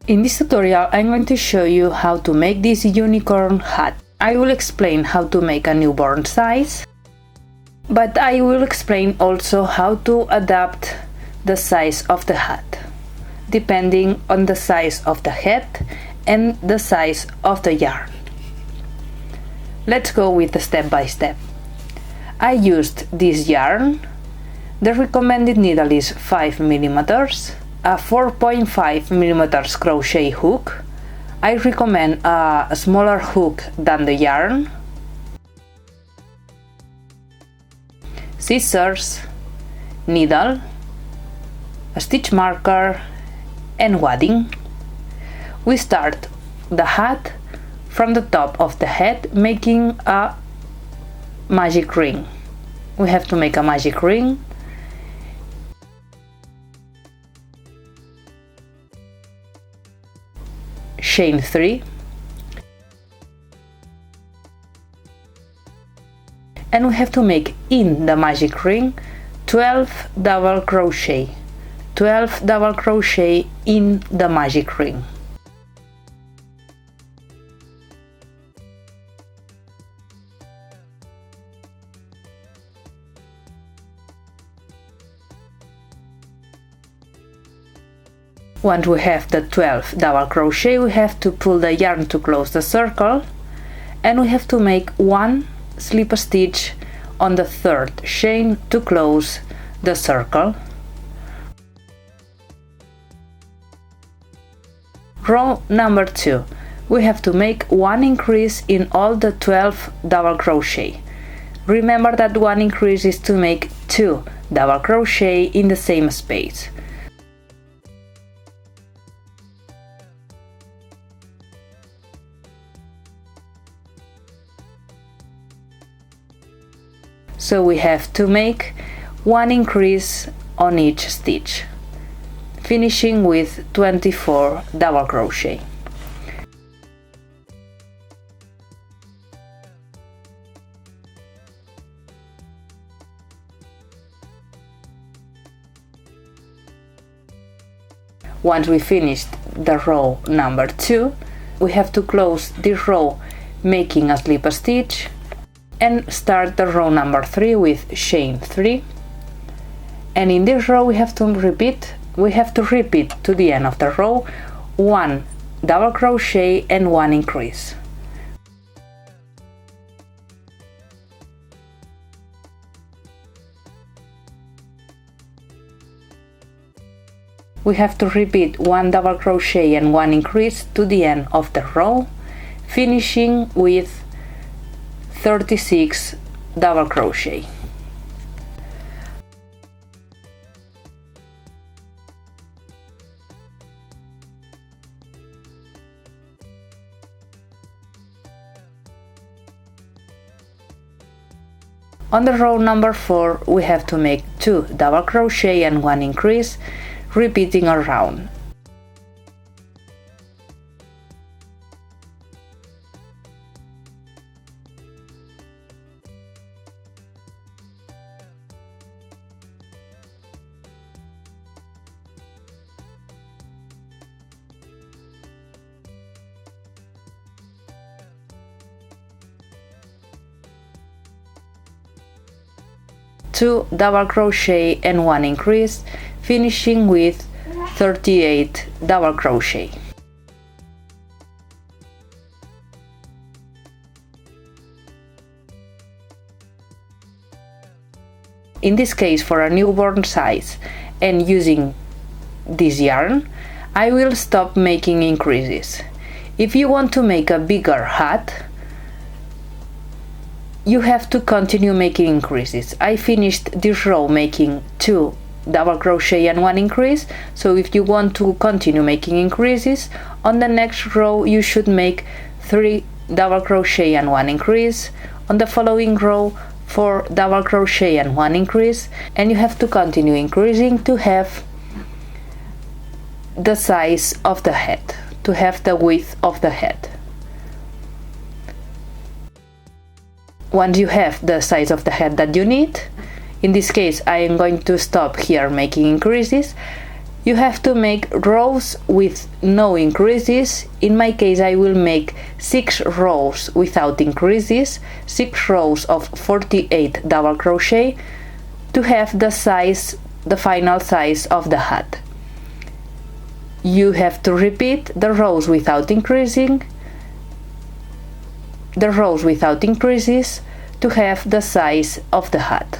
In this tutorial, I'm going to show you how to make this unicorn hat. I will explain how to make a newborn size, but I will explain also how to adapt the size of the hat, depending on the size of the head and the size of the yarn. Let's go with the step by step. I used this yarn. The recommended needle is 5 mm. A 4.5 mm crochet hook. I recommend a smaller hook than the yarn, scissors, needle, a stitch marker and wadding. We start the hat from the top of the head, making a magic ring. We have to make a magic ring. Chain 3, and we have to make in the magic ring 12 double crochet, 12 double crochet in the magic ring. Once we have the 12 double crochet, we have to pull the yarn to close the circle, and we have to make one slip stitch on the third chain to close the circle. Row number 2. We have to make one increase in all the 12 double crochet. Remember that one increase is to make 2 double crochet in the same space. So we have to make one increase on each stitch, finishing with 24 double crochet. Once we finished the row number 2, we have to close this row making a slip stitch and start the row number 3 with chain 3, and in this row we have to repeat to the end of the row 1 double crochet and 1 increase. We have to repeat 1 double crochet and 1 increase to the end of the row, finishing with 36 double crochet. On the row number 4, we have to make 2 double crochet and 1 increase, repeating around. Two double crochet and 1 increase, finishing with 38 double crochet. In this case, for a newborn size and using this yarn, I will stop making increases. If you want to make a bigger hat, you have to continue making increases. I finished this row making 2 double crochet and 1 increase, so if you want to continue making increases, on the next row you should make 3 double crochet and 1 increase, on the following row 4 double crochet and 1 increase, and you have to continue increasing to have the size of the head, to have the width of the head. Once you have the size of the hat that you need, in this case I am going to stop here making increases. You have to make rows with no increases. In my case I will make 6 rows without increases, 6 rows of 48 double crochet to have the size, the final size of the hat. You have to repeat the rows without increasing, the rows without increases to have the size of the hat.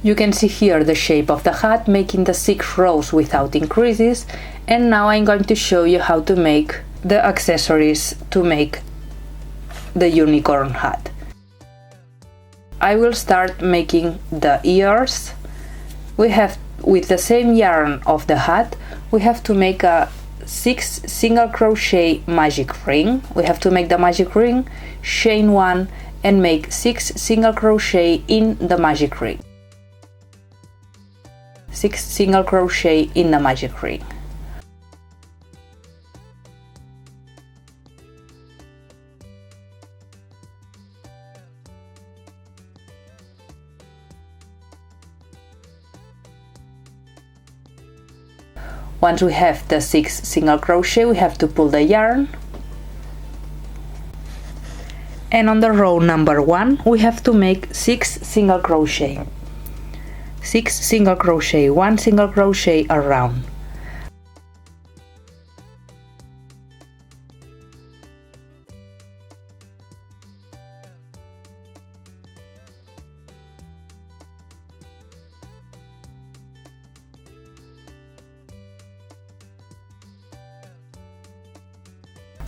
You can see here the shape of the hat, making the 6 rows without increases, and now I'm going to show you how to make the accessories to make the unicorn hat. I will start making the ears. We have, with the same yarn of the hat, we have to make a 6 single crochet magic ring. We have to make the magic ring, chain 1 and make 6 single crochet in the magic ring. 6 single crochet in the magic ring. Once we have the 6 single crochet, we have to pull the yarn, and on the row number 1 we have to make 6 single crochet. 6 single crochet, 1 single crochet around.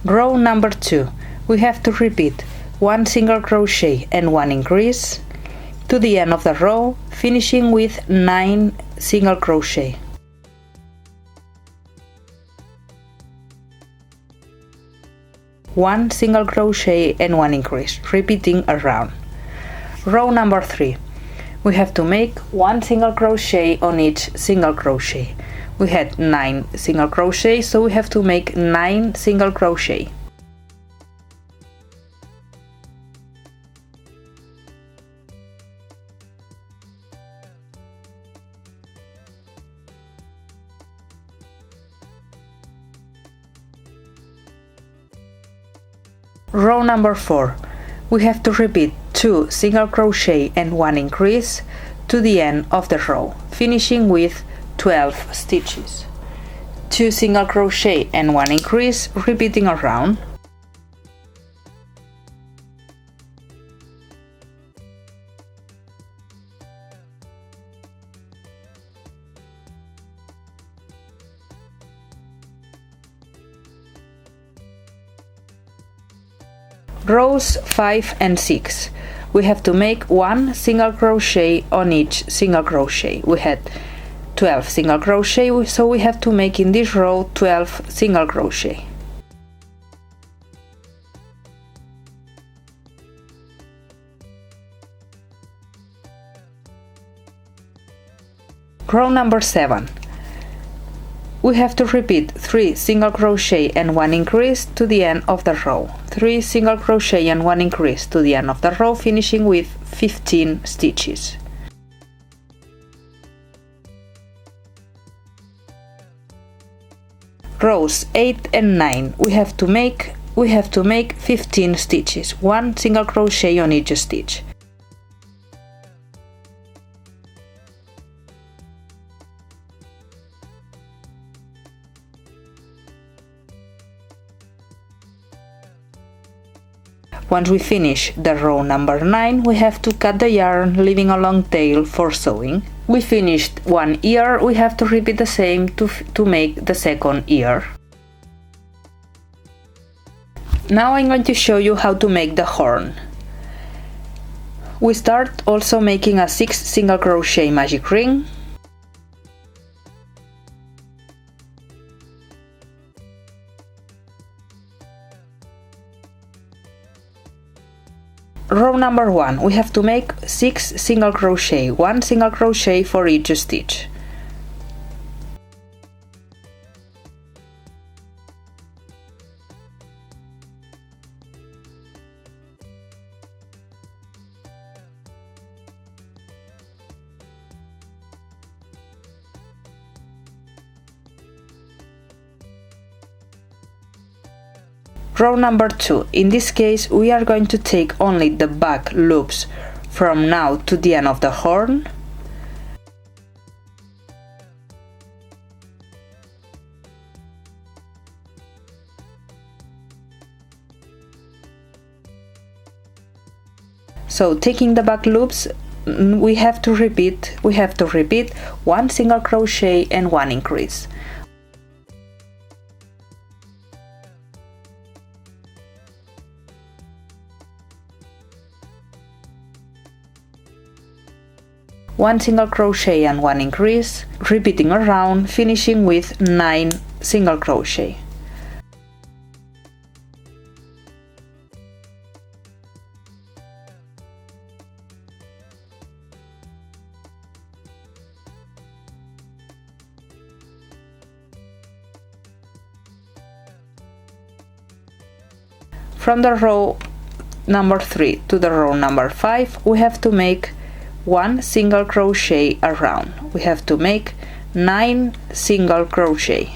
Row number 2, we have to repeat 1 single crochet and 1 increase to the end of the row, finishing with 9 single crochet. One single crochet and 1 increase, repeating around. Row number 3, we have to make 1 single crochet on each single crochet. We had 9 single crochet, so we have to make 9 single crochet. Row number 4, we have to repeat 2 single crochet and 1 increase to the end of the row, finishing with 12 stitches. 2 single crochet and 1 increase, repeating around. Rows 5 and 6, we have to make 1 single crochet on each single crochet. We had 12 single crochet, so we have to make in this row 12 single crochet. Row number 7, we have to repeat 3 single crochet and 1 increase to the end of the row. 3 single crochet and 1 increase to the end of the row, finishing with 15 stitches. Rows 8 and 9, we have to make 15 stitches, 1 single crochet on each stitch. Once we finish the row number 9, we have to cut the yarn, leaving a long tail for sewing. We finished one ear, we have to repeat the same to make the second ear. Now I'm going to show you how to make the horn. We start also making a 6 single crochet magic ring. Row number 1, we have to make 6 single crochet, 1 single crochet for each stitch. Row number 2, in this case we are going to take only the back loops from now to the end of the horn. So taking the back loops, we have to repeat 1 single crochet and 1 increase. One single crochet and 1 increase, repeating around, finishing with 9 single crochet. From the row number 3 to the row number 5, we have to make 1 single crochet around. We have to make 9 single crochet.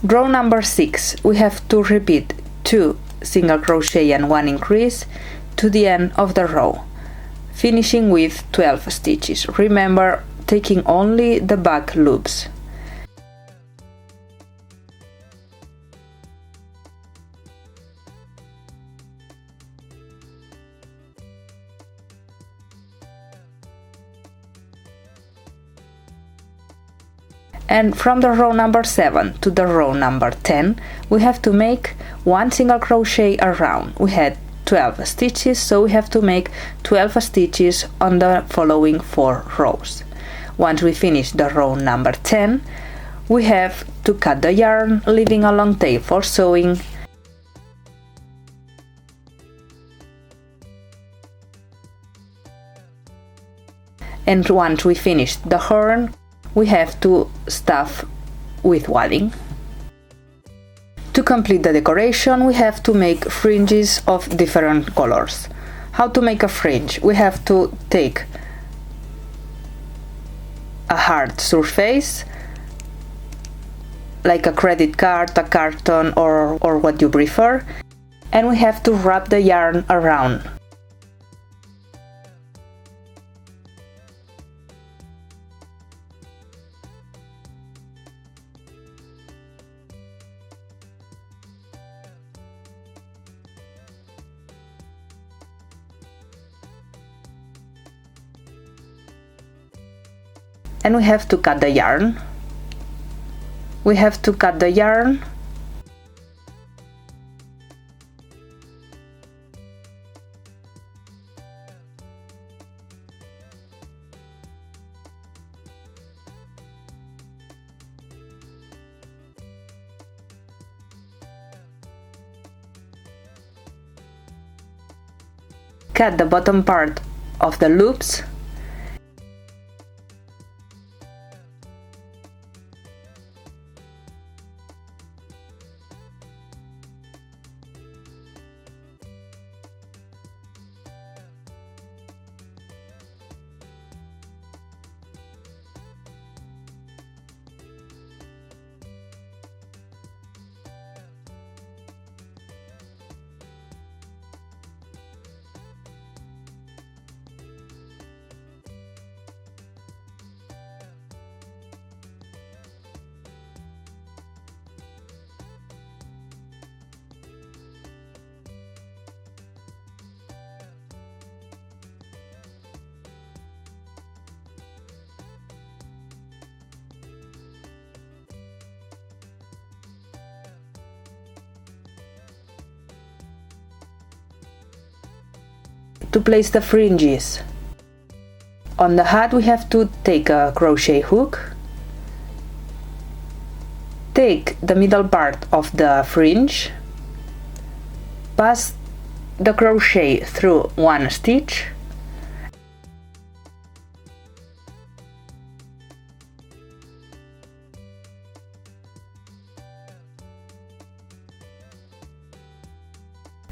Row number 6, we have to repeat 2 single crochet and 1 increase to the end of the row, finishing with 12 stitches. Remember, taking only the back loops. And from the row number 7 to the row number 10, we have to make 1 single crochet around. We had 12 stitches, so we have to make 12 stitches on the following 4 rows. Once we finish the row number 10, we have to cut the yarn, leaving a long tail for sewing. And once we finish the horn, we have to stuff with wadding. To complete the decoration, we have to make fringes of different colors. How to make a fringe? We have to take a hard surface, like a credit card, a carton, or what you prefer, and we have to wrap the yarn around. And we have to cut the yarn. We have to cut the yarn. Cut the bottom part of the loops. to place the fringes. On the hat we have to take a crochet hook, take the middle part of the fringe, pass the crochet through one stitch,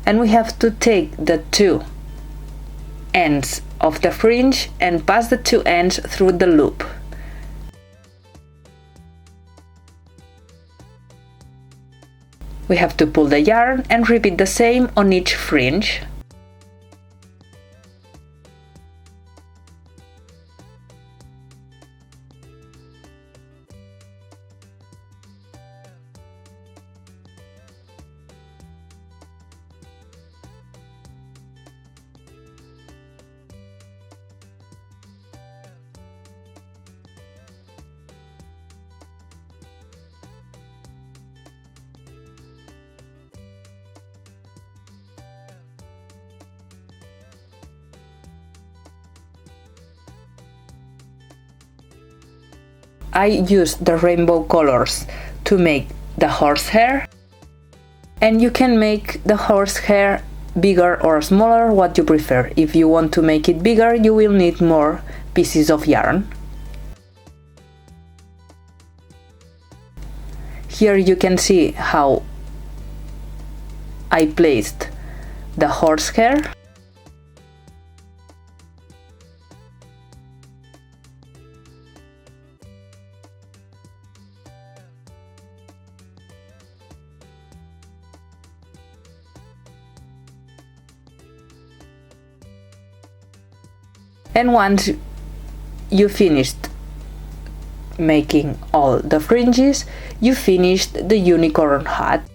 and we have to take the two ends of the fringe and pass the two ends through the loop. We have to pull the yarn and repeat the same on each fringe. I used the rainbow colors to make the horsehair, and you can make the horsehair bigger or smaller, what you prefer. If you want to make it bigger, you will need more pieces of yarn. Here you can see how I placed the horsehair. And once you finished making all the fringes, you finished the unicorn hat.